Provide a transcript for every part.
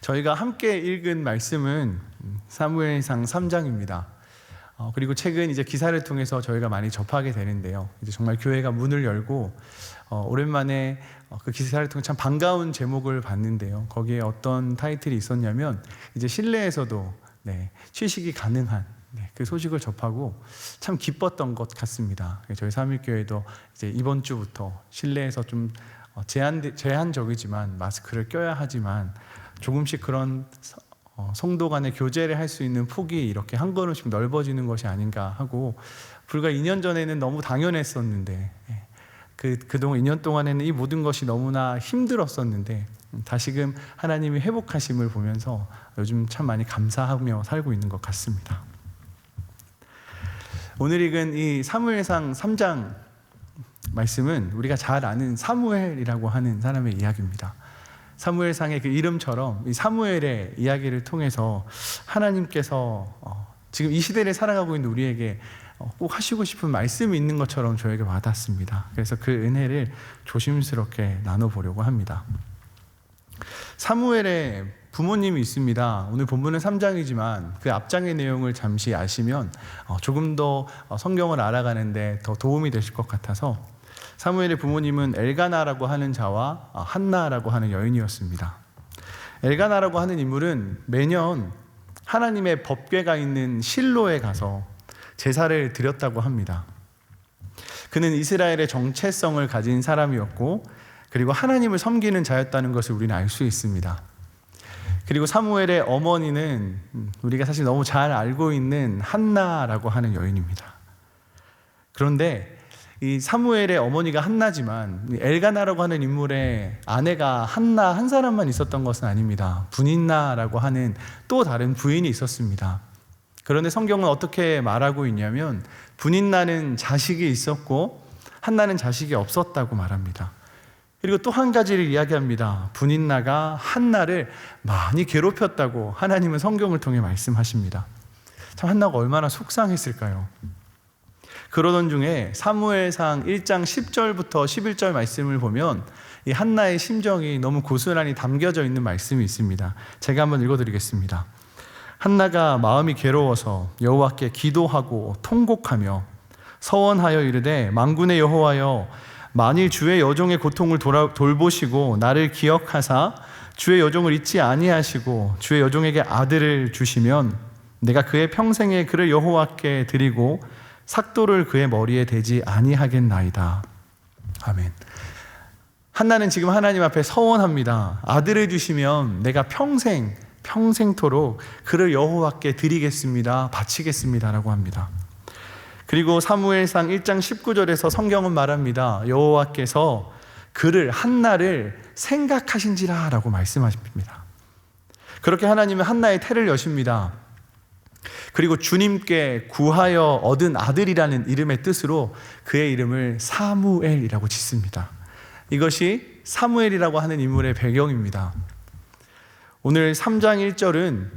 저희가 함께 읽은 말씀은 사무엘상 3장입니다. 그리고 최근 이제 기사를 통해서 저희가 많이 접하게 되는데요. 이제 정말 교회가 문을 열고 오랜만에 그 기사를 통해 참 반가운 제목을 봤는데요. 거기에 어떤 타이틀이 있었냐면 이제 실내에서도 취식이 가능한 그 소식을 접하고 참 기뻤던 것 같습니다. 저희 사무엘교회도 이제 이번 주부터 실내에서 좀 제한적이지만 마스크를 껴야 하지만 조금씩 그런 성도 간의 교제를 할 수 있는 폭이 이렇게 한 걸음씩 넓어지는 것이 아닌가 하고, 불과 2년 전에는 너무 당연했었는데 그동안 2년 동안에는 이 모든 것이 너무나 힘들었었는데 다시금 하나님이 회복하심을 보면서 요즘 참 많이 감사하며 살고 있는 것 같습니다. 오늘 읽은 이 사무엘상 3장 말씀은 우리가 잘 아는 사무엘이라고 하는 사람의 이야기입니다. 사무엘상의 그 이름처럼 이 사무엘의 이야기를 통해서 하나님께서 지금 이 시대를 살아가고 있는 우리에게 꼭 하시고 싶은 말씀이 있는 것처럼 저에게 와닿습니다. 그래서 그 은혜를 조심스럽게 나눠보려고 합니다. 사무엘의 부모님이 있습니다. 오늘 본문은 3장이지만 그 앞장의 내용을 잠시 아시면 조금 더 성경을 알아가는데 더 도움이 되실 것 같아서, 사무엘의 부모님은 엘가나라고 하는 자와 한나라고 하는 여인이었습니다. 엘가나라고 하는 인물은 매년 하나님의 법궤가 있는 실로에 가서 제사를 드렸다고 합니다. 그는 이스라엘의 정체성을 가진 사람이었고, 그리고 하나님을 섬기는 자였다는 것을 우리는 알 수 있습니다. 그리고 사무엘의 어머니는 우리가 사실 너무 잘 알고 있는 한나라고 하는 여인입니다. 그런데 이 사무엘의 어머니가 한나지만 엘가나라고 하는 인물의 아내가 한나 한 사람만 있었던 것은 아닙니다. 분인나라고 하는 또 다른 부인이 있었습니다. 그런데 성경은 어떻게 말하고 있냐면 분인나는 자식이 있었고 한나는 자식이 없었다고 말합니다. 그리고 또 한 가지를 이야기합니다. 분인나가 한나를 많이 괴롭혔다고 하나님은 성경을 통해 말씀하십니다. 참 한나가 얼마나 속상했을까요? 그러던 중에 사무엘상 1장 10절부터 11절 말씀을 보면 이 한나의 심정이 너무 고스란히 담겨져 있는 말씀이 있습니다. 제가 한번 읽어드리겠습니다. 한나가 마음이 괴로워서 여호와께 기도하고 통곡하며 서원하여 이르되, 만군의 여호와여, 만일 주의 여종의 고통을 돌보시고 나를 기억하사 주의 여종을 잊지 아니하시고 주의 여종에게 아들을 주시면 내가 그의 평생에 그를 여호와께 드리고 삭도를 그의 머리에 대지 아니하겠나이다. 아멘. 한나는 지금 하나님 앞에 서원합니다. 아들을 주시면 내가 평생토록 그를 여호와께 드리겠습니다, 바치겠습니다 라고 합니다. 그리고 사무엘상 1장 19절에서 성경은 말합니다. 여호와께서 한나를 생각하신지라 라고 말씀하십니다. 그렇게 하나님은 한나의 태를 여십니다. 그리고 주님께 구하여 얻은 아들이라는 이름의 뜻으로 그의 이름을 사무엘이라고 짓습니다. 이것이 사무엘이라고 하는 인물의 배경입니다. 오늘 3장 1절은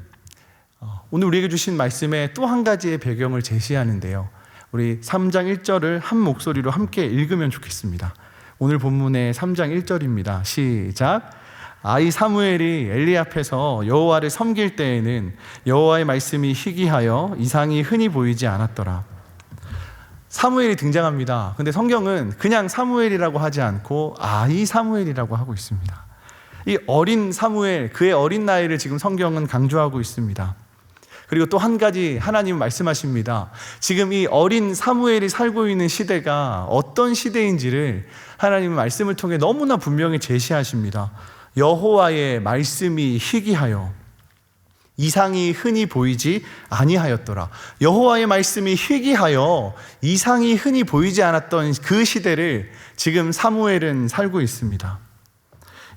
오늘 우리에게 주신 말씀의 또 한 가지의 배경을 제시하는데요. 우리 3장 1절을 한 목소리로 함께 읽으면 좋겠습니다. 오늘 본문의 3장 1절입니다. 시작. 아이 사무엘이 엘리 앞에서 여호와를 섬길 때에는 여호와의 말씀이 희귀하여 이상이 흔히 보이지 않았더라. 사무엘이 등장합니다. 근데 성경은 그냥 사무엘이라고 하지 않고 아이 사무엘이라고 하고 있습니다. 이 어린 사무엘, 그의 어린 나이를 지금 성경은 강조하고 있습니다. 그리고 또 한 가지 하나님은 말씀하십니다. 지금 이 어린 사무엘이 살고 있는 시대가 어떤 시대인지를 하나님은 말씀을 통해 너무나 분명히 제시하십니다. 여호와의 말씀이 희귀하여 이상이 흔히 보이지 아니하였더라. 여호와의 말씀이 희귀하여 이상이 흔히 보이지 않았던 그 시대를 지금 사무엘은 살고 있습니다.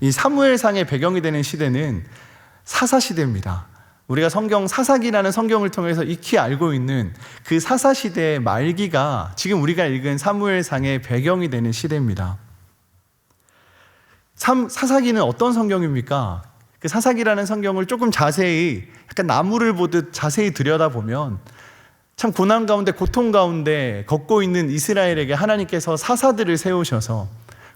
이 사무엘상의 배경이 되는 시대는 사사시대입니다. 우리가 사사기라는 성경을 통해서 익히 알고 있는 그 사사시대의 말기가 지금 우리가 읽은 사무엘상의 배경이 되는 시대입니다. 사사기는 어떤 성경입니까? 그 사사기라는 성경을 조금 자세히, 약간 나무를 보듯 자세히 들여다보면 참 고난 가운데, 고통 가운데 걷고 있는 이스라엘에게 하나님께서 사사들을 세우셔서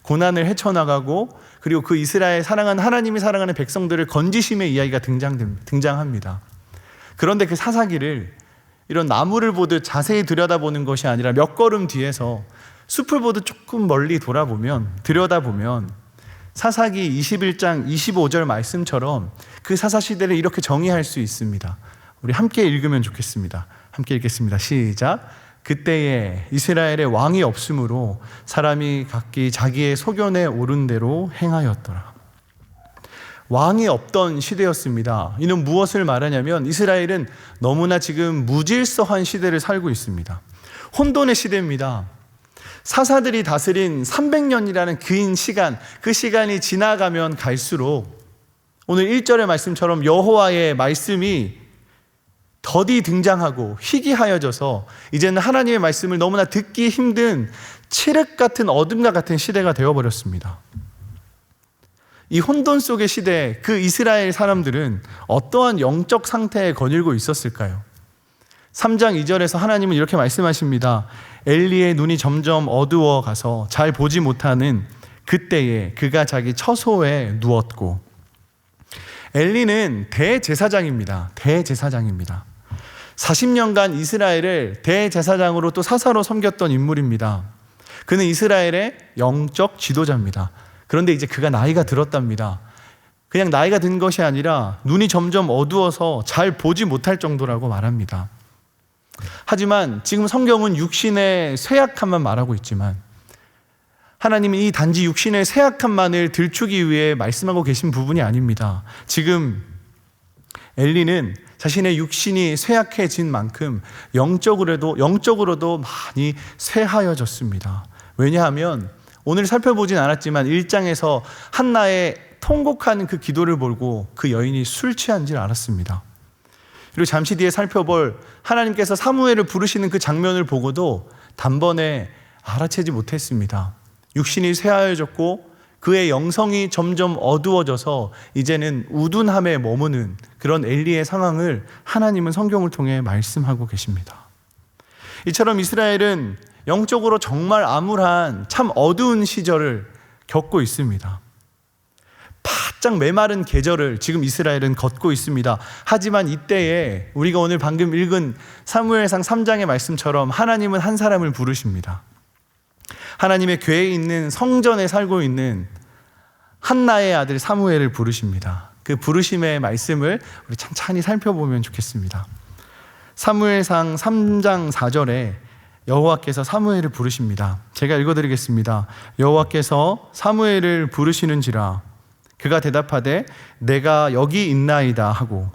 고난을 헤쳐나가고 그리고 그 이스라엘 사랑하는 하나님이 사랑하는 백성들을 건지심의 이야기가 등장합니다. 그런데 그 사사기를 이런 나무를 보듯 자세히 들여다보는 것이 아니라 몇 걸음 뒤에서 숲을 보듯 조금 멀리 들여다보면 사사기 21장 25절 말씀처럼 그 사사시대를 이렇게 정의할 수 있습니다. 우리 함께 읽으면 좋겠습니다. 함께 읽겠습니다. 시작. 그때에 이스라엘의 왕이 없으므로 사람이 각기 자기의 소견에 오른 대로 행하였더라. 왕이 없던 시대였습니다. 이는 무엇을 말하냐면 이스라엘은 너무나 지금 무질서한 시대를 살고 있습니다. 혼돈의 시대입니다. 사사들이 다스린 300년이라는 긴 시간, 그 시간이 지나가면 갈수록 오늘 1절의 말씀처럼 여호와의 말씀이 더디 등장하고 희귀하여져서 이제는 하나님의 말씀을 너무나 듣기 힘든 칠흑 같은 어둠과 같은 시대가 되어버렸습니다. 이 혼돈 속의 시대에 그 이스라엘 사람들은 어떠한 영적 상태에 거닐고 있었을까요? 3장 2절에서 하나님은 이렇게 말씀하십니다. 엘리의 눈이 점점 어두워 가서 잘 보지 못하는 그때에 그가 자기 처소에 누웠고, 엘리는 대제사장입니다. 40년간 이스라엘을 대제사장으로 또 사사로 섬겼던 인물입니다. 그는 이스라엘의 영적 지도자입니다. 그런데 이제 그가 나이가 들었답니다. 그냥 나이가 든 것이 아니라 눈이 점점 어두워서 잘 보지 못할 정도라고 말합니다. 하지만 지금 성경은 육신의 쇠약함만 말하고 있지만 하나님은 이 단지 육신의 쇠약함만을 들추기 위해 말씀하고 계신 부분이 아닙니다. 지금 엘리는 자신의 육신이 쇠약해진 만큼 영적으로도 많이 쇠하여졌습니다. 왜냐하면 오늘 살펴보진 않았지만 1장에서 한나의 통곡하는 그 기도를 보고 그 여인이 술 취한 줄 알았습니다. 그리고 잠시 뒤에 살펴볼 하나님께서 사무엘을 부르시는 그 장면을 보고도 단번에 알아채지 못했습니다. 육신이 쇠하여졌고 그의 영성이 점점 어두워져서 이제는 우둔함에 머무는 그런 엘리의 상황을 하나님은 성경을 통해 말씀하고 계십니다. 이처럼 이스라엘은 영적으로 정말 암울한 참 어두운 시절을 겪고 있습니다. 바짝 메마른 계절을 지금 이스라엘은 걷고 있습니다. 하지만 이때에 우리가 오늘 방금 읽은 사무엘상 3장의 말씀처럼 하나님은 한 사람을 부르십니다. 하나님의 궤에 있는 성전에 살고 있는 한나의 아들 사무엘을 부르십니다. 그 부르심의 말씀을 우리 찬찬히 살펴보면 좋겠습니다. 사무엘상 3장 4절에 여호와께서 사무엘을 부르십니다. 제가 읽어드리겠습니다. 여호와께서 사무엘을 부르시는지라 그가 대답하되 내가 여기 있나이다 하고,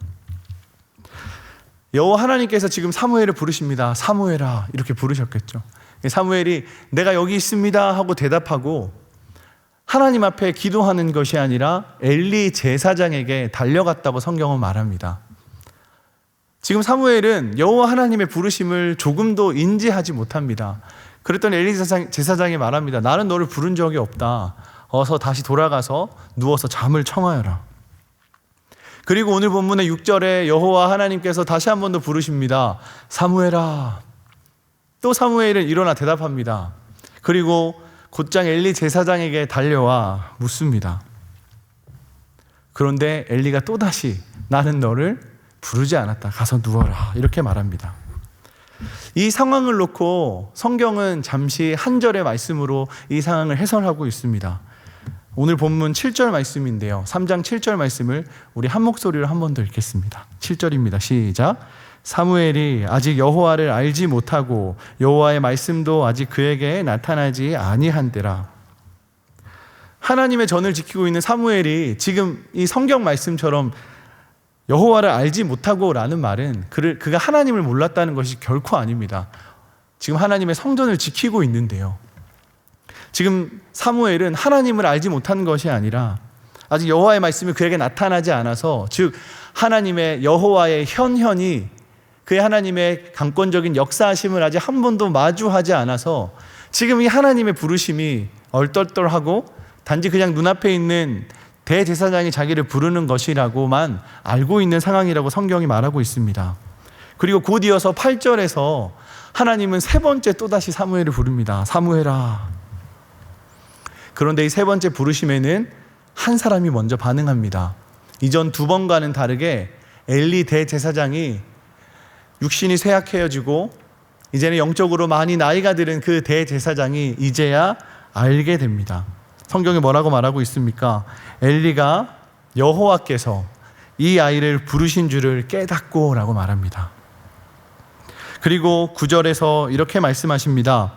여호와 하나님께서 지금 사무엘을 부르십니다. 사무엘아 이렇게 부르셨겠죠. 사무엘이 내가 여기 있습니다 하고 대답하고 하나님 앞에 기도하는 것이 아니라 엘리 제사장에게 달려갔다고 성경은 말합니다. 지금 사무엘은 여호와 하나님의 부르심을 조금도 인지하지 못합니다. 그랬더니 엘리 제사장이 말합니다. 나는 너를 부른 적이 없다. 어서 다시 돌아가서 누워서 잠을 청하여라. 그리고 오늘 본문의 6절에 여호와 하나님께서 다시 한 번 더 부르십니다. 사무엘아. 또 사무엘은 일어나 대답합니다. 그리고 곧장 엘리 제사장에게 달려와 묻습니다. 그런데 엘리가 또다시 나는 너를 부르지 않았다. 가서 누워라. 이렇게 말합니다. 이 상황을 놓고 성경은 잠시 한 절의 말씀으로 이 상황을 해설하고 있습니다. 오늘 본문 7절 말씀인데요. 3장 7절 말씀을 우리 한 목소리로 한 번 더 읽겠습니다. 7절입니다. 시작. 사무엘이 아직 여호와를 알지 못하고 여호와의 말씀도 아직 그에게 나타나지 아니한때라. 하나님의 전을 지키고 있는 사무엘이 지금 이 성경 말씀처럼 여호와를 알지 못하고 라는 말은 그가 하나님을 몰랐다는 것이 결코 아닙니다. 지금 하나님의 성전을 지키고 있는데요. 지금 사무엘은 하나님을 알지 못한 것이 아니라 아직 여호와의 말씀이 그에게 나타나지 않아서, 즉 하나님의 여호와의 현현이 그의 하나님의 강권적인 역사하심을 아직 한 번도 마주하지 않아서 지금 이 하나님의 부르심이 얼떨떨하고 단지 그냥 눈앞에 있는 대제사장이 자기를 부르는 것이라고만 알고 있는 상황이라고 성경이 말하고 있습니다. 그리고 곧 이어서 8절에서 하나님은 세 번째 또다시 사무엘을 부릅니다. 사무엘아. 그런데 이 세 번째 부르심에는 한 사람이 먼저 반응합니다. 이전 두 번과는 다르게 엘리 대제사장이 육신이 쇠약해지고 이제는 영적으로 많이 나이가 들은 그 대제사장이 이제야 알게 됩니다. 성경에 뭐라고 말하고 있습니까? 엘리가 여호와께서 이 아이를 부르신 줄을 깨닫고 라고 말합니다. 그리고 9절에서 이렇게 말씀하십니다.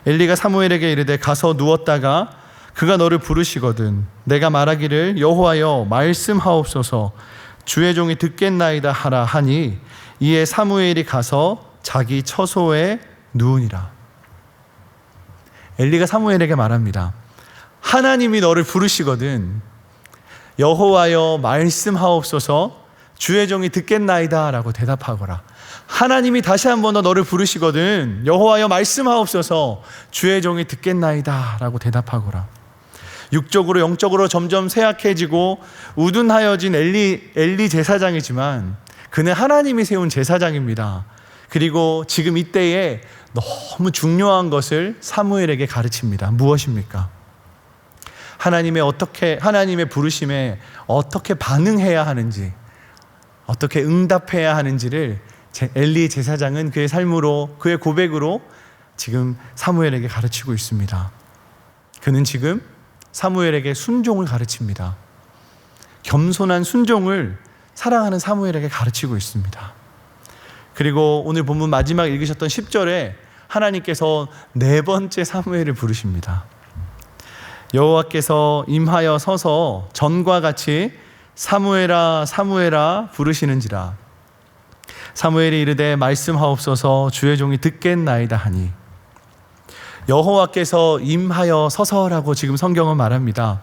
엘리가 사무엘에게 이르되 가서 누웠다가 그가 너를 부르시거든 내가 말하기를 여호와여 말씀하옵소서 주의 종이 듣겠나이다 하라 하니 이에 사무엘이 가서 자기 처소에 누우니라. 엘리가 사무엘에게 말합니다. 하나님이 너를 부르시거든 여호와여 말씀하옵소서 주의 종이 듣겠나이다 라고 대답하거라. 하나님이 다시 한번 너를 부르시거든 여호와여 말씀하옵소서 주의 종이 듣겠나이다 라고 대답하거라. 육적으로 영적으로 점점 쇠약해지고 우둔하여진 엘리 제사장이지만 그는 하나님이 세운 제사장입니다. 그리고 지금 이때에 너무 중요한 것을 사무엘에게 가르칩니다. 무엇입니까? 하나님의 부르심에 어떻게 반응해야 하는지, 어떻게 응답해야 하는지를 엘리 제사장은 그의 삶으로, 그의 고백으로 지금 사무엘에게 가르치고 있습니다. 그는 지금 사무엘에게 순종을 가르칩니다. 겸손한 순종을 사랑하는 사무엘에게 가르치고 있습니다. 그리고 오늘 본문 마지막 읽으셨던 10절에 하나님께서 네 번째 사무엘을 부르십니다. 여호와께서 임하여 서서 전과 같이 사무엘아 사무엘아 부르시는지라. 사무엘이 이르되 말씀하옵소서 주의 종이 듣겠나이다 하니. 여호와께서 임하여 서서라고 지금 성경은 말합니다.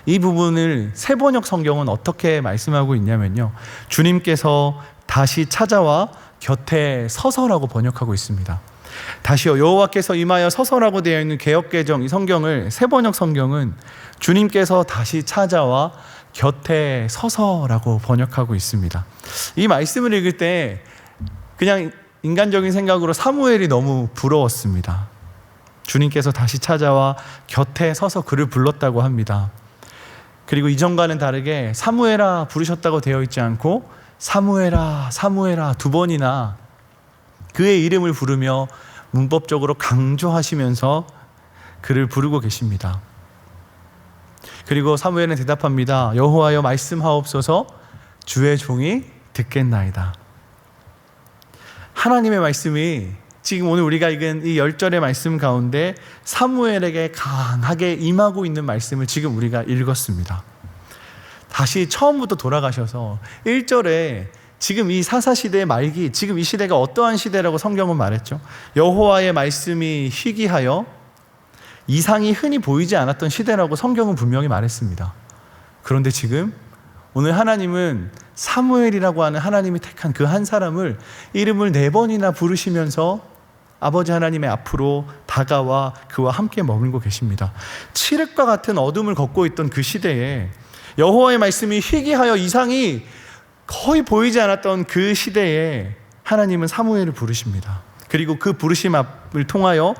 이 부분을 세번역 성경은 어떻게 말씀하고 있냐면요, 주님께서 다시 찾아와 곁에 서서라고 번역하고 있습니다. 다시요, 여호와께서 임하여 서서라고 되어 있는 개역개정 이 성경을 세번역 성경은 주님께서 다시 찾아와 곁에 서서라고 번역하고 있습니다. 이 말씀을 읽을 때 그냥 인간적인 생각으로 사무엘이 너무 부러웠습니다. 주님께서 다시 찾아와 곁에 서서 그를 불렀다고 합니다. 그리고 이전과는 다르게 사무엘아 부르셨다고 되어 있지 않고 사무엘아 사무엘아 두 번이나 그의 이름을 부르며 문법적으로 강조하시면서 그를 부르고 계십니다. 그리고 사무엘은 대답합니다. 여호와여 말씀하옵소서 주의 종이 듣겠나이다. 하나님의 말씀이 지금 오늘 우리가 읽은 이 10절의 말씀 가운데 사무엘에게 강하게 임하고 있는 말씀을 지금 우리가 읽었습니다. 다시 처음부터 돌아가셔서 1절에 지금 이 사사시대의 말기, 지금 이 시대가 어떠한 시대라고 성경은 말했죠. 여호와의 말씀이 희귀하여 이상이 흔히 보이지 않았던 시대라고 성경은 분명히 말했습니다. 그런데 지금 오늘 하나님은 사무엘이라고 하는 하나님이 택한 그 한 사람을 이름을 4번이나 부르시면서 아버지 하나님의 앞으로 다가와 그와 함께 머물고 계십니다. 칠흑과 같은 어둠을 걷고 있던 그 시대에 여호와의 말씀이 희귀하여 이상이 거의 보이지 않았던 그 시대에 하나님은 사무엘을 부르십니다. 그리고 그 부르심을 통하여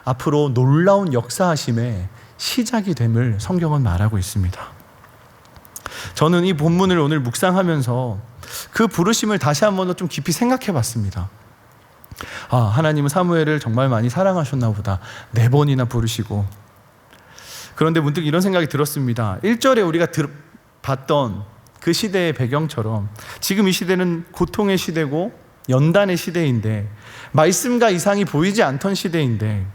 앞으로 놀라운 역사하심의 시작이 됨을 성경은 말하고 있습니다. 저는 이 본문을 오늘 묵상하면서 그 부르심을 다시 한번 더 좀 깊이 생각해 봤습니다. 하나님은 사무엘을 정말 많이 사랑하셨나 보다. 4번이나 부르시고. 그런데 문득 이런 생각이 들었습니다. 1절에 우리가 봤던 그 시대의 배경처럼 지금 이 시대는 고통의 시대고 연단의 시대인데 말씀과 이상이 보이지 않던 시대인데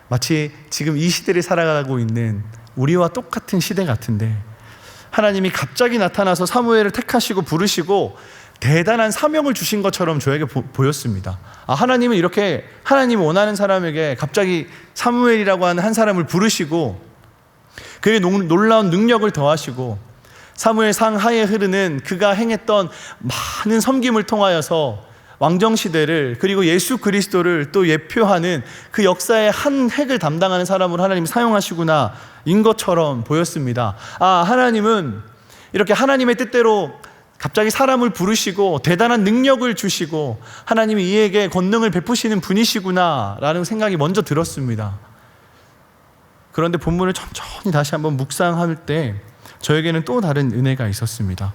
마치 지금 이 시대를 살아가고 있는 우리와 똑같은 시대 같은데 하나님이 갑자기 나타나서 사무엘을 택하시고 부르시고 대단한 사명을 주신 것처럼 저에게 보였습니다. 하나님은 이렇게 하나님이 원하는 사람에게 갑자기 사무엘이라고 하는 한 사람을 부르시고 그의 놀라운 능력을 더하시고 사무엘상 하에 흐르는 그가 행했던 많은 섬김을 통하여서 왕정시대를 그리고 예수 그리스도를 또 예표하는 그 역사의 한 획을 담당하는 사람으로 하나님이 사용하시구나 인 것처럼 보였습니다. 하나님은 이렇게 하나님의 뜻대로 갑자기 사람을 부르시고 대단한 능력을 주시고 하나님이 이에게 권능을 베푸시는 분이시구나 라는 생각이 먼저 들었습니다. 그런데 본문을 천천히 다시 한번 묵상할 때 저에게는 또 다른 은혜가 있었습니다.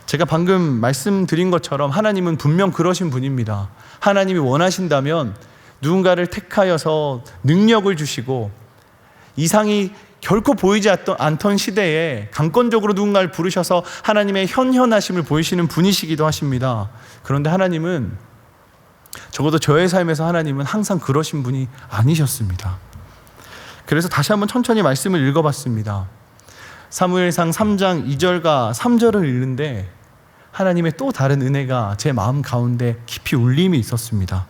제가 방금 말씀드린 것처럼 하나님은 분명 그러신 분입니다. 하나님이 원하신다면 누군가를 택하여서 능력을 주시고 이상이 결코 보이지 않던 시대에 강권적으로 누군가를 부르셔서 하나님의 현현하심을 보이시는 분이시기도 하십니다. 그런데 하나님은, 적어도 저의 삶에서 하나님은 항상 그러신 분이 아니셨습니다. 그래서 다시 한번 천천히 말씀을 읽어봤습니다. 사무엘상 3장 2절과 3절을 읽는데 하나님의 또 다른 은혜가 제 마음 가운데 깊이 울림이 있었습니다.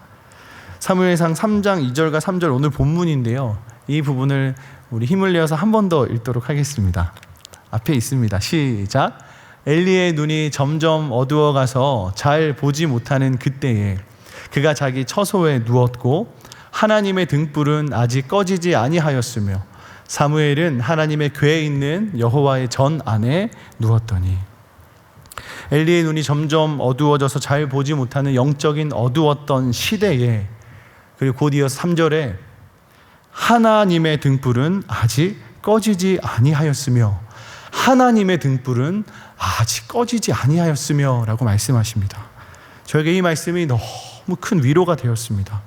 사무엘상 3장 2절과 3절 오늘 본문인데요. 이 부분을 우리 힘을 내어서 한 번 더 읽도록 하겠습니다. 앞에 있습니다. 시작. 엘리의 눈이 점점 어두워가서 잘 보지 못하는 그때에 그가 자기 처소에 누웠고 하나님의 등불은 아직 꺼지지 아니하였으며 사무엘은 하나님의 궤에 있는 여호와의 전 안에 누웠더니. 엘리의 눈이 점점 어두워져서 잘 보지 못하는 영적인 어두웠던 시대에, 그리고 곧 이어서 3절에 하나님의 등불은 아직 꺼지지 아니하였으며, 하나님의 등불은 아직 꺼지지 아니하였으며 라고 말씀하십니다. 저에게 이 말씀이 너무 큰 위로가 되었습니다.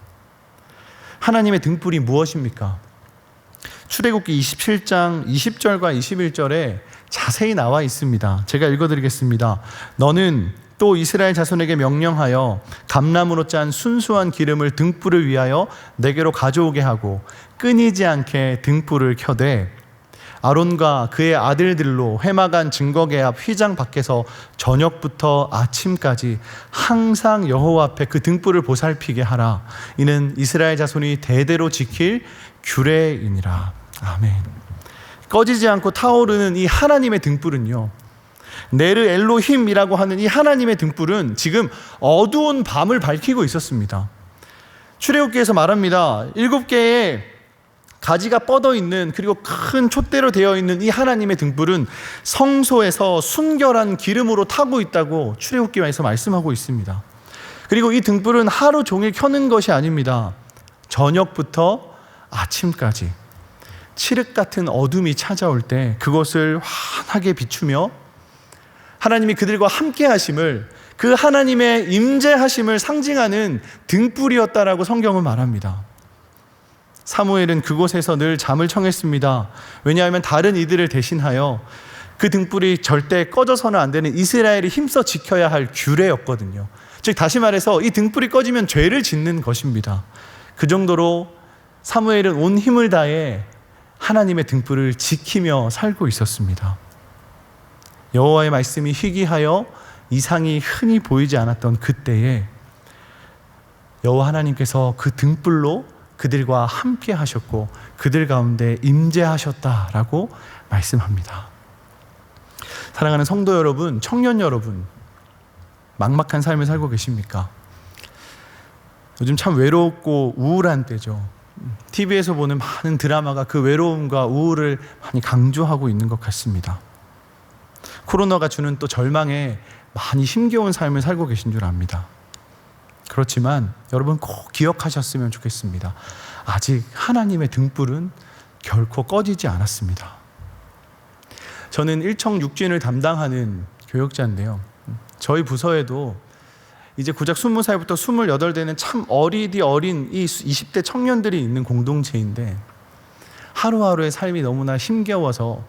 하나님의 등불이 무엇입니까? 출애굽기 27장 20절과 21절에 자세히 나와 있습니다. 제가 읽어드리겠습니다. 너는 또 이스라엘 자손에게 명령하여 감람으로 짠 순수한 기름을 등불을 위하여 내게로 가져오게 하고 끊이지 않게 등불을 켜되 아론과 그의 아들들로 회막안 증거계 앞 휘장 밖에서 저녁부터 아침까지 항상 여호와 앞에 그 등불을 보살피게 하라. 이는 이스라엘 자손이 대대로 지킬 규례이니라. 아멘. 꺼지지 않고 타오르는 이 하나님의 등불은요, 네르 엘로힘이라고 하는 이 하나님의 등불은 지금 어두운 밤을 밝히고 있었습니다. 출애굽기에서 말합니다. 7개의 가지가 뻗어 있는, 그리고 큰 촛대로 되어 있는 이 하나님의 등불은 성소에서 순결한 기름으로 타고 있다고 출애굽기에서 말씀하고 있습니다. 그리고 이 등불은 하루 종일 켜는 것이 아닙니다. 저녁부터 아침까지 칠흑 같은 어둠이 찾아올 때 그것을 환하게 비추며 하나님이 그들과 함께 하심을, 그 하나님의 임재하심을 상징하는 등불이었다라고 성경은 말합니다. 사무엘은 그곳에서 늘 잠을 청했습니다. 왜냐하면 다른 이들을 대신하여 그 등불이 절대 꺼져서는 안 되는 이스라엘이 힘써 지켜야 할 규례였거든요. 즉 다시 말해서 이 등불이 꺼지면 죄를 짓는 것입니다. 그 정도로 사무엘은 온 힘을 다해 하나님의 등불을 지키며 살고 있었습니다. 여호와의 말씀이 희귀하여 이상이 흔히 보이지 않았던 그때에 여호와 하나님께서 그 등불로 그들과 함께 하셨고 그들 가운데 임재하셨다라고 말씀합니다. 사랑하는 성도 여러분, 청년 여러분, 막막한 삶을 살고 계십니까? 요즘 참 외롭고 우울한 때죠. TV에서 보는 많은 드라마가 그 외로움과 우울을 많이 강조하고 있는 것 같습니다. 코로나가 주는 또 절망에 많이 힘겨운 삶을 살고 계신 줄 압니다. 그렇지만 여러분 꼭 기억하셨으면 좋겠습니다. 아직 하나님의 등불은 결코 꺼지지 않았습니다. 저는 일청육진을 담당하는 교역자인데요. 저희 부서에도 이제 고작 20살부터 28 되는 참 어린 이 20대 청년들이 있는 공동체인데, 하루하루의 삶이 너무나 힘겨워서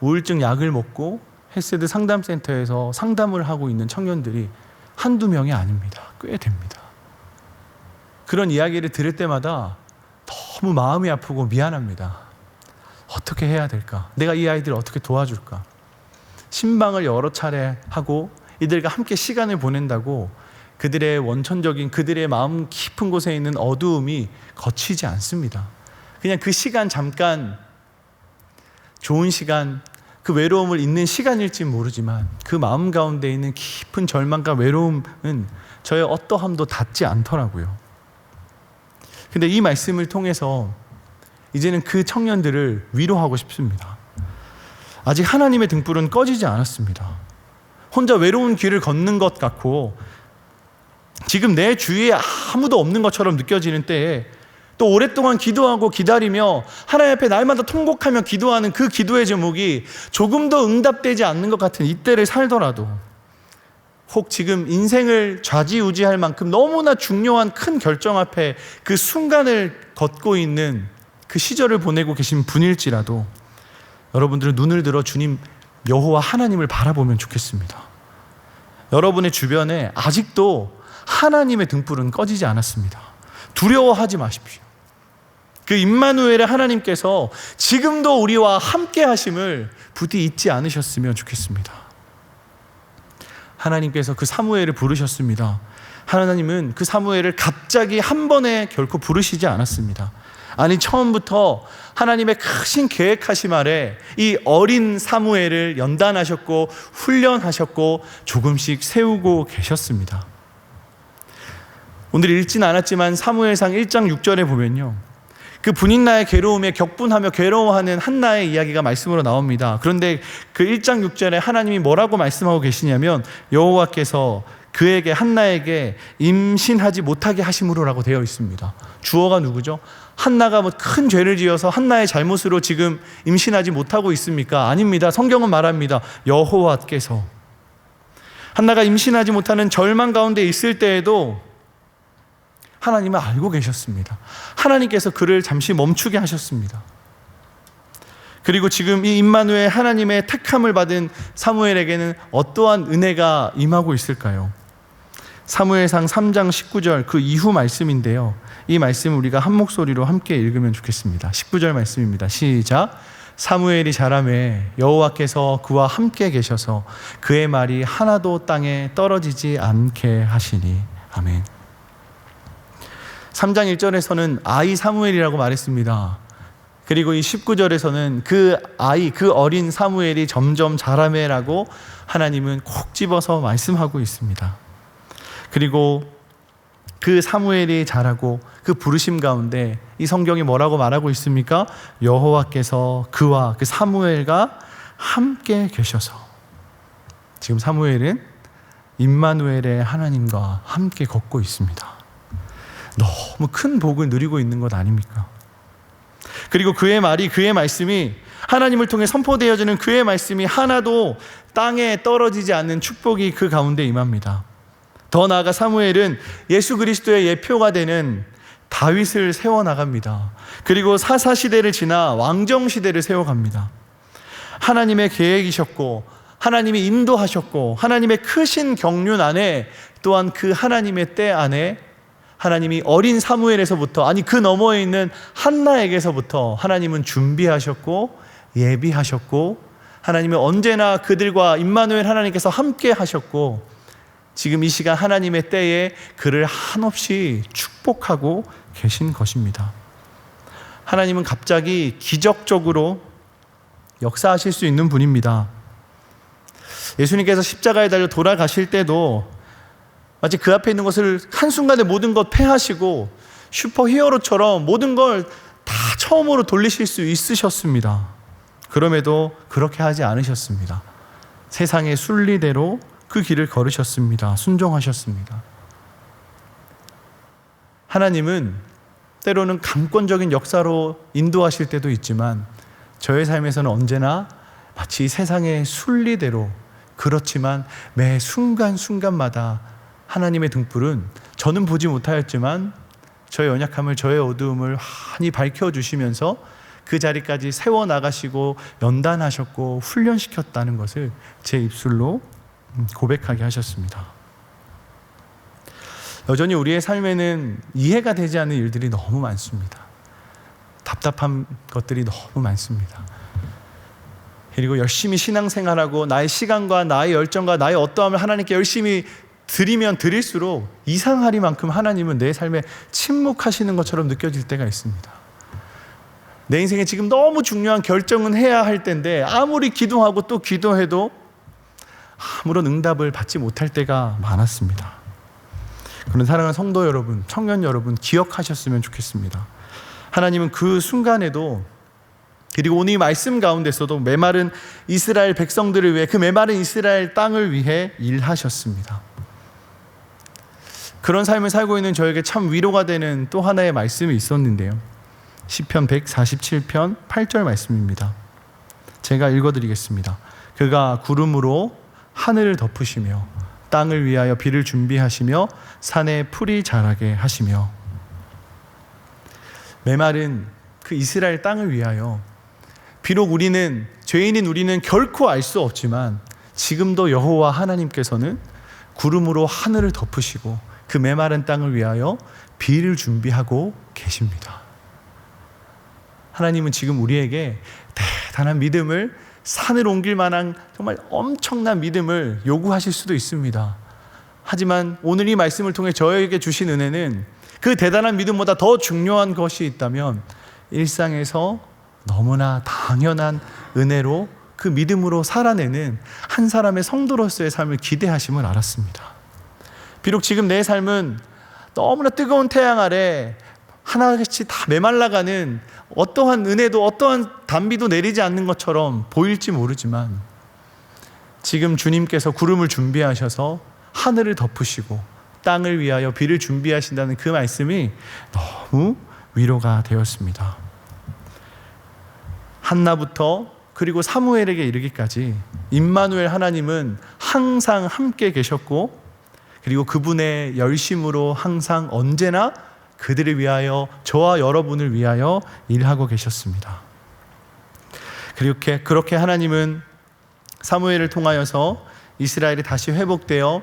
우울증 약을 먹고 헬스드 상담센터에서 상담을 하고 있는 청년들이 한두 명이 아닙니다. 꽤 됩니다. 그런 이야기를 들을 때마다 너무 마음이 아프고 미안합니다. 어떻게 해야 될까? 내가 이 아이들을 어떻게 도와줄까? 신방을 여러 차례 하고 이들과 함께 시간을 보낸다고 그들의 원천적인, 그들의 마음 깊은 곳에 있는 어두움이 거치지 않습니다. 그냥 그 시간 잠깐, 좋은 시간, 그 외로움을 잊는 시간일지 모르지만 그 마음 가운데 있는 깊은 절망과 외로움은 저의 어떠함도 닿지 않더라고요. 근데 이 말씀을 통해서 이제는 그 청년들을 위로하고 싶습니다. 아직 하나님의 등불은 꺼지지 않았습니다. 혼자 외로운 길을 걷는 것 같고 지금 내 주위에 아무도 없는 것처럼 느껴지는 때에 또 오랫동안 기도하고 기다리며 하나님 앞에 날마다 통곡하며 기도하는 그 기도의 제목이 조금 더 응답되지 않는 것 같은 이때를 살더라도, 혹 지금 인생을 좌지우지할 만큼 너무나 중요한 큰 결정 앞에 그 순간을 걷고 있는 그 시절을 보내고 계신 분일지라도 여러분들은 눈을 들어 주님 여호와 하나님을 바라보면 좋겠습니다. 여러분의 주변에 아직도 하나님의 등불은 꺼지지 않았습니다. 두려워하지 마십시오. 그 임마누엘의 하나님께서 지금도 우리와 함께 하심을 부디 잊지 않으셨으면 좋겠습니다. 하나님께서 그 사무엘을 부르셨습니다. 하나님은 그 사무엘을 갑자기 한 번에 결코 부르시지 않았습니다. 아니, 처음부터 하나님의 크신 계획하심 아래 이 어린 사무엘을 연단하셨고 훈련하셨고 조금씩 세우고 계셨습니다. 오늘 읽진 않았지만 사무엘상 1장 6절에 보면요, 그 분인나의 괴로움에 격분하며 괴로워하는 한나의 이야기가 말씀으로 나옵니다. 그런데 그 1장 6절에 하나님이 뭐라고 말씀하고 계시냐면 여호와께서 그에게, 한나에게 임신하지 못하게 하심으로라고 되어 있습니다. 주어가 누구죠? 한나가 뭐 큰 죄를 지어서 한나의 잘못으로 지금 임신하지 못하고 있습니까? 아닙니다. 성경은 말합니다. 여호와께서. 한나가 임신하지 못하는 절망 가운데 있을 때에도 하나님은 알고 계셨습니다. 하나님께서 그를 잠시 멈추게 하셨습니다. 그리고 지금 이 임마누엘 하나님의 택함을 받은 사무엘에게는 어떠한 은혜가 임하고 있을까요? 사무엘상 3장 19절 그 이후 말씀인데요, 이 말씀을 우리가 한 목소리로 함께 읽으면 좋겠습니다. 19절 말씀입니다. 시작. 사무엘이 자라매 여호와께서 그와 함께 계셔서 그의 말이 하나도 땅에 떨어지지 않게 하시니. 아멘. 3장 1절에서는 아이 사무엘이라고 말했습니다. 그리고 이 19절에서는 그 아이, 그 어린 사무엘이 점점 자라매라고 하나님은 콕 집어서 말씀하고 있습니다. 그리고 그 사무엘이 자라고 그 부르심 가운데 이 성경이 뭐라고 말하고 있습니까? 여호와께서 그와 그 사무엘과 함께 계셔서. 지금 사무엘은 임마누엘의 하나님과 함께 걷고 있습니다. 너무 큰 복을 누리고 있는 것 아닙니까? 그리고 그의 말이, 그의 말씀이, 하나님을 통해 선포되어지는 그의 말씀이 하나도 땅에 떨어지지 않는 축복이 그 가운데 임합니다. 더 나아가 사무엘은 예수 그리스도의 예표가 되는 다윗을 세워나갑니다. 그리고 사사시대를 지나 왕정시대를 세워갑니다. 하나님의 계획이셨고 하나님이 인도하셨고 하나님의 크신 경륜 안에, 또한 그 하나님의 때 안에 하나님이 어린 사무엘에서부터, 아니 그 너머에 있는 한나에게서부터 하나님은 준비하셨고 예비하셨고, 하나님은 언제나 그들과 임마누엘 하나님께서 함께 하셨고, 지금 이 시간 하나님의 때에 그를 한없이 축복하고 계신 것입니다. 하나님은 갑자기 기적적으로 역사하실 수 있는 분입니다. 예수님께서 십자가에 달려 돌아가실 때도 마치 그 앞에 있는 것을 한순간에 모든 것 패하시고 슈퍼히어로처럼 모든 걸 다 처음으로 돌리실 수 있으셨습니다. 그럼에도 그렇게 하지 않으셨습니다. 세상의 순리대로 그 길을 걸으셨습니다. 순종하셨습니다. 하나님은 때로는 강권적인 역사로 인도하실 때도 있지만 저의 삶에서는 언제나 마치 세상의 순리대로, 그렇지만 매 순간순간마다 하나님의 등불은 저는 보지 못하였지만 저의 연약함을, 저의 어두움을 환히 밝혀주시면서 그 자리까지 세워나가시고 연단하셨고 훈련시켰다는 것을 제 입술로 고백하게 하셨습니다. 여전히 우리의 삶에는 이해가 되지 않는 일들이 너무 많습니다. 답답한 것들이 너무 많습니다. 그리고 열심히 신앙생활하고 나의 시간과 나의 열정과 나의 어떠함을 하나님께 열심히 드리면 드릴수록 이상하리만큼 하나님은 내 삶에 침묵하시는 것처럼 느껴질 때가 있습니다. 내 인생에 지금 너무 중요한 결정은 해야 할 텐데 아무리 기도하고 또 기도해도 아무런 응답을 받지 못할 때가 많았습니다. 그런 사랑하는 성도 여러분, 청년 여러분, 기억하셨으면 좋겠습니다. 하나님은 그 순간에도, 그리고 오늘 이 말씀 가운데서도 메마른 이스라엘 백성들을 위해, 그 메마른 이스라엘 땅을 위해 일하셨습니다. 그런 삶을 살고 있는 저에게 참 위로가 되는 또 하나의 말씀이 있었는데요. 시편 147편 8절 말씀입니다. 제가 읽어드리겠습니다. 그가 구름으로 하늘을 덮으시며 땅을 위하여 비를 준비하시며 산에 풀이 자라게 하시며. 메말은 그 이스라엘 땅을 위하여, 비록 우리는, 죄인인 우리는 결코 알 수 없지만 지금도 여호와 하나님께서는 구름으로 하늘을 덮으시고 그 메마른 땅을 위하여 비를 준비하고 계십니다. 하나님은 지금 우리에게 대단한 믿음을, 산을 옮길 만한 정말 엄청난 믿음을 요구하실 수도 있습니다. 하지만 오늘 이 말씀을 통해 저에게 주신 은혜는 그 대단한 믿음보다 더 중요한 것이 있다면 일상에서 너무나 당연한 은혜로 그 믿음으로 살아내는 한 사람의 성도로서의 삶을 기대하심을 알았습니다. 비록 지금 내 삶은 너무나 뜨거운 태양 아래 하나같이 다 메말라가는, 어떠한 은혜도 어떠한 단비도 내리지 않는 것처럼 보일지 모르지만 지금 주님께서 구름을 준비하셔서 하늘을 덮으시고 땅을 위하여 비를 준비하신다는 그 말씀이 너무 위로가 되었습니다. 한나부터 그리고 사무엘에게 이르기까지 임마누엘 하나님은 항상 함께 계셨고, 그리고 그분의 열심으로 항상 언제나 그들을 위하여, 저와 여러분을 위하여 일하고 계셨습니다. 그렇게 하나님은 사무엘을 통하여서 이스라엘이 다시 회복되어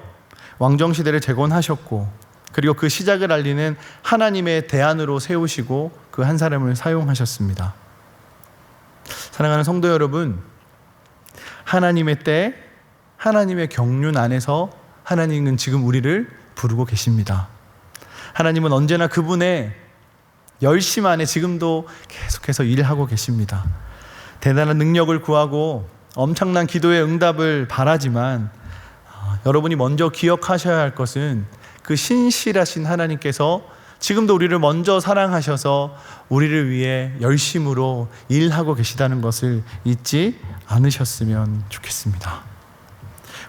왕정시대를 재건하셨고, 그리고 그 시작을 알리는 하나님의 대안으로 세우시고 그 한 사람을 사용하셨습니다. 사랑하는 성도 여러분, 하나님의 때, 하나님의 경륜 안에서 하나님은 지금 우리를 부르고 계십니다. 하나님은 언제나 그분의 열심 안에 지금도 계속해서 일하고 계십니다. 대단한 능력을 구하고 엄청난 기도의 응답을 바라지만 여러분이 먼저 기억하셔야 할 것은 그 신실하신 하나님께서 지금도 우리를 먼저 사랑하셔서 우리를 위해 열심으로 일하고 계시다는 것을 잊지 않으셨으면 좋겠습니다.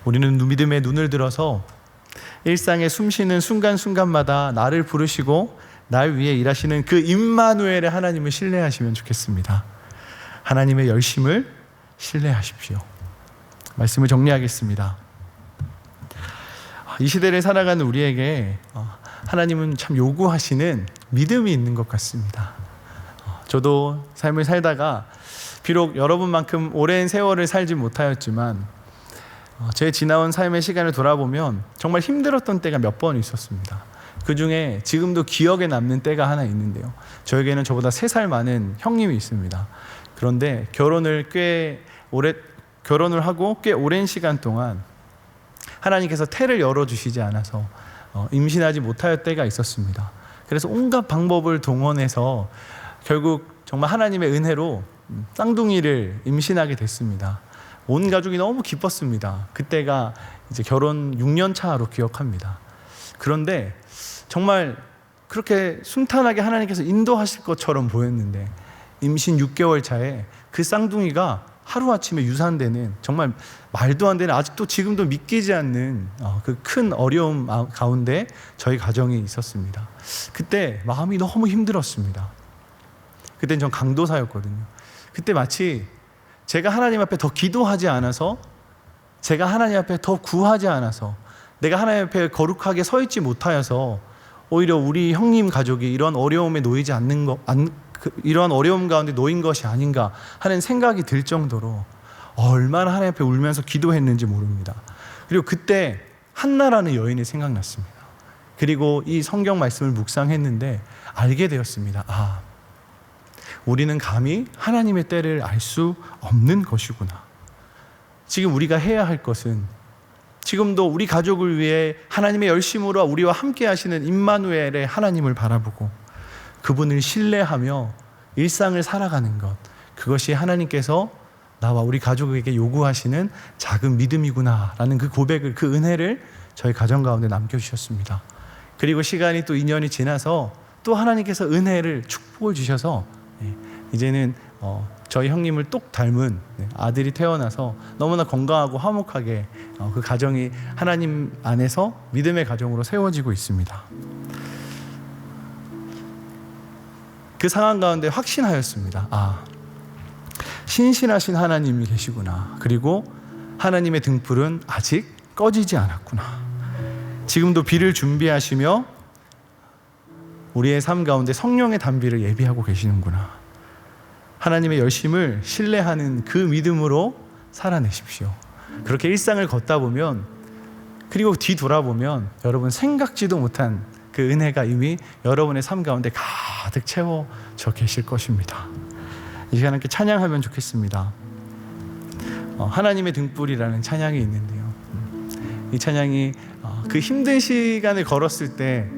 우리는 믿음의 눈을 들어서 일상에 숨쉬는 순간순간마다 나를 부르시고 날 위해 일하시는 그 임마누엘의 하나님을 신뢰하시면 좋겠습니다. 하나님의 열심을 신뢰하십시오. 말씀을 정리하겠습니다. 이 시대를 살아가는 우리에게 하나님은 참 요구하시는 믿음이 있는 것 같습니다. 저도 삶을 살다가 비록 여러분만큼 오랜 세월을 살지 못하였지만 제 지나온 삶의 시간을 돌아보면 정말 힘들었던 때가 몇 번 있었습니다. 그 중에 지금도 기억에 남는 때가 하나 있는데요. 저에게는 저보다 3살 많은 형님이 있습니다. 그런데 결혼을 하고 꽤 오랜 시간 동안 하나님께서 태를 열어주시지 않아서 임신하지 못할 때가 있었습니다. 그래서 온갖 방법을 동원해서 결국 정말 하나님의 은혜로 쌍둥이를 임신하게 됐습니다. 온 가족이 너무 기뻤습니다. 그때가 이제 결혼 6년 차로 기억합니다. 그런데 정말 그렇게 순탄하게 하나님께서 인도하실 것처럼 보였는데 임신 6개월 차에 그 쌍둥이가 하루아침에 유산되는, 정말 말도 안 되는, 아직도 지금도 믿기지 않는 그 큰 어려움 가운데 저희 가정이 있었습니다. 그때 마음이 너무 힘들었습니다. 그때는 전 강도사였거든요. 그때 마치 제가 하나님 앞에 더 기도하지 않아서, 제가 하나님 앞에 더 구하지 않아서, 내가 하나님 앞에 거룩하게 서 있지 못하여서 오히려 우리 형님 가족이 이런 어려움에 놓이지 않는 것, 이러한 어려움 가운데 놓인 것이 아닌가 하는 생각이 들 정도로 얼마나 하나님 앞에 울면서 기도했는지 모릅니다. 그리고 그때 한나라는 여인이 생각났습니다. 그리고 이 성경 말씀을 묵상했는데 알게 되었습니다. 우리는 감히 하나님의 때를 알 수 없는 것이구나. 지금 우리가 해야 할 것은 지금도 우리 가족을 위해 하나님의 열심으로 우리와 함께 하시는 임마누엘의 하나님을 바라보고 그분을 신뢰하며 일상을 살아가는 것, 그것이 하나님께서 나와 우리 가족에게 요구하시는 작은 믿음이구나라는 그 고백을, 그 은혜를 저희 가정 가운데 남겨주셨습니다. 그리고 시간이 또 2년이 지나서 또 하나님께서 은혜를, 축복을 주셔서 이제는 저희 형님을 똑 닮은 아들이 태어나서 너무나 건강하고 화목하게 그 가정이 하나님 안에서 믿음의 가정으로 세워지고 있습니다. 그 상황 가운데 확신하였습니다. 신실하신 하나님이 계시구나. 그리고 하나님의 등불은 아직 꺼지지 않았구나. 지금도 비를 준비하시며 우리의 삶 가운데 성령의 단비를 예비하고 계시는구나. 하나님의 열심을 신뢰하는 그 믿음으로 살아내십시오. 그렇게 일상을 걷다 보면, 그리고 뒤돌아보면 여러분 생각지도 못한 그 은혜가 이미 여러분의 삶 가운데 가득 채워져 계실 것입니다. 이 시간 함께 찬양하면 좋겠습니다. 하나님의 등불이라는 찬양이 있는데요, 이 찬양이 그 힘든 시간을 걸었을 때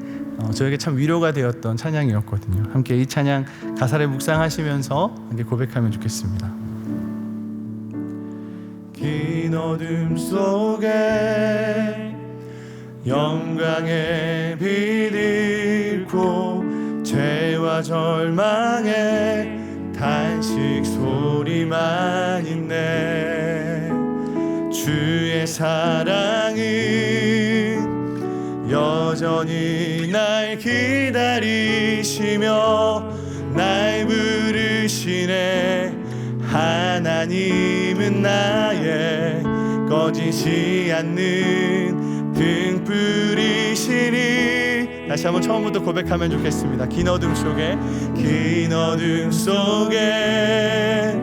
저에게 참 위로가 되었던 찬양이었거든요. 함께 이 찬양 가사를 묵상하시면서 함께 고백하면 좋겠습니다. 긴 어둠 속에 영광의 빛 잃고 죄와 절망의 단식 소리만 있네. 주의 사랑은 여전히 날 기다리시며 날 부르시네. 하나님은 나의 꺼지지 않는 등불이시니. 다시 한번 처음부터 고백하면 좋겠습니다. 긴 어둠 속에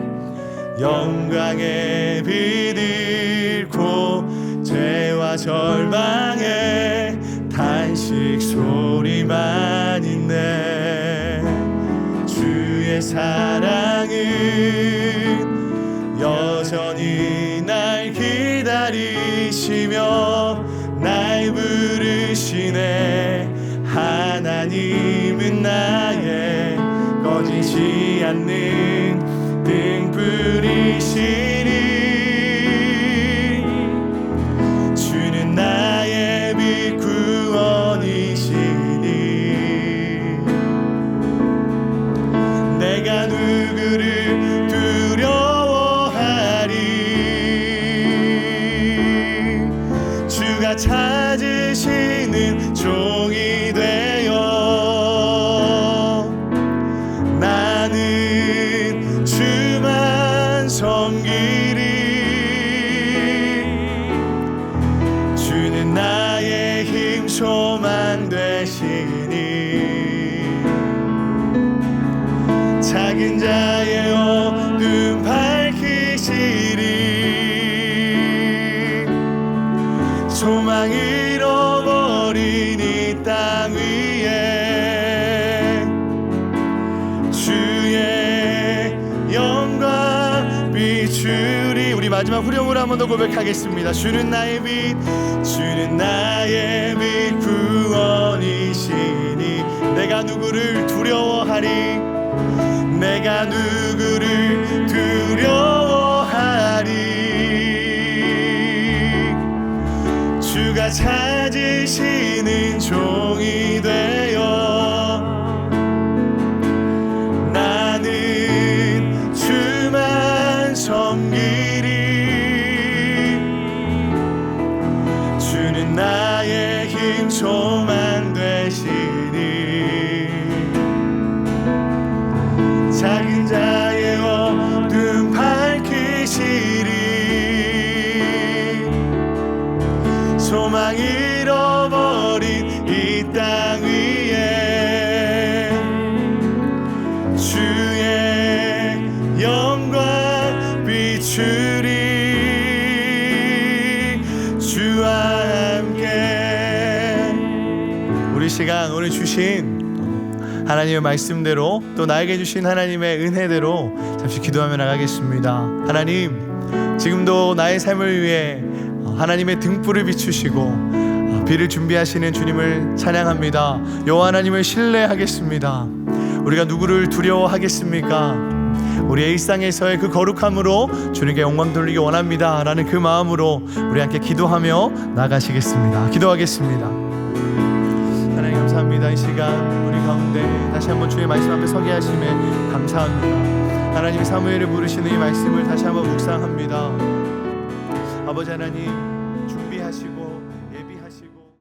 영광의 빛 잃고 죄와 절망의 단식 소리만 있네. 주의 사랑은 여전히 날 기다리시며 날 부르시네. 하나님은 나의 꺼지지 않는 등불이시니. 주는 나의 빛 구원이시니. 내가 누구를 두려워하리. 주가 찾으시는 종이 되어 나는 주만 섬기리. 주는 나의 힘 소망 되시니. 작은 자의 어둠 밝히시리. 소망 잃어버린 이 땅 위에 주의 영광 비추리. 우리 마지막 후렴으로 한 번 더 고백하겠습니다. 주는 나의 빛, 주는 나의 빛 구원이시니. 내가 누구를 두려워하리. 내가 누구를 두려워하리. 주가 찾으시는 종이 되어 나는 주만 섬기리. 주는 나의 힘 소망 되시니. 작은 자의 어둠 밝히시리. 소망 잃어버린 이 땅 위에 주의 영광 비추리. 주와 함께. 우리 시간 오늘 주신 하나님의 말씀대로 또 나에게 주신 하나님의 은혜대로 잠시 기도하며 나가겠습니다. 하나님, 지금도 나의 삶을 위해 하나님의 등불을 비추시고 비를 준비하시는 주님을 찬양합니다. 여호와 하나님을 신뢰하겠습니다. 우리가 누구를 두려워하겠습니까? 우리의 일상에서의 그 거룩함으로 주님께 영광 돌리기 원합니다 라는 그 마음으로 우리 함께 기도하며 나가시겠습니다. 기도하겠습니다. 하나님 감사합니다. 감사합니다. 이 시간 우리 가운데 다시 한번 주의 말씀 앞에 서게 하심에 감사합니다. 하나님이 사무엘을 부르시는 이 말씀을 다시 한번 묵상합니다. 아버지 하나님,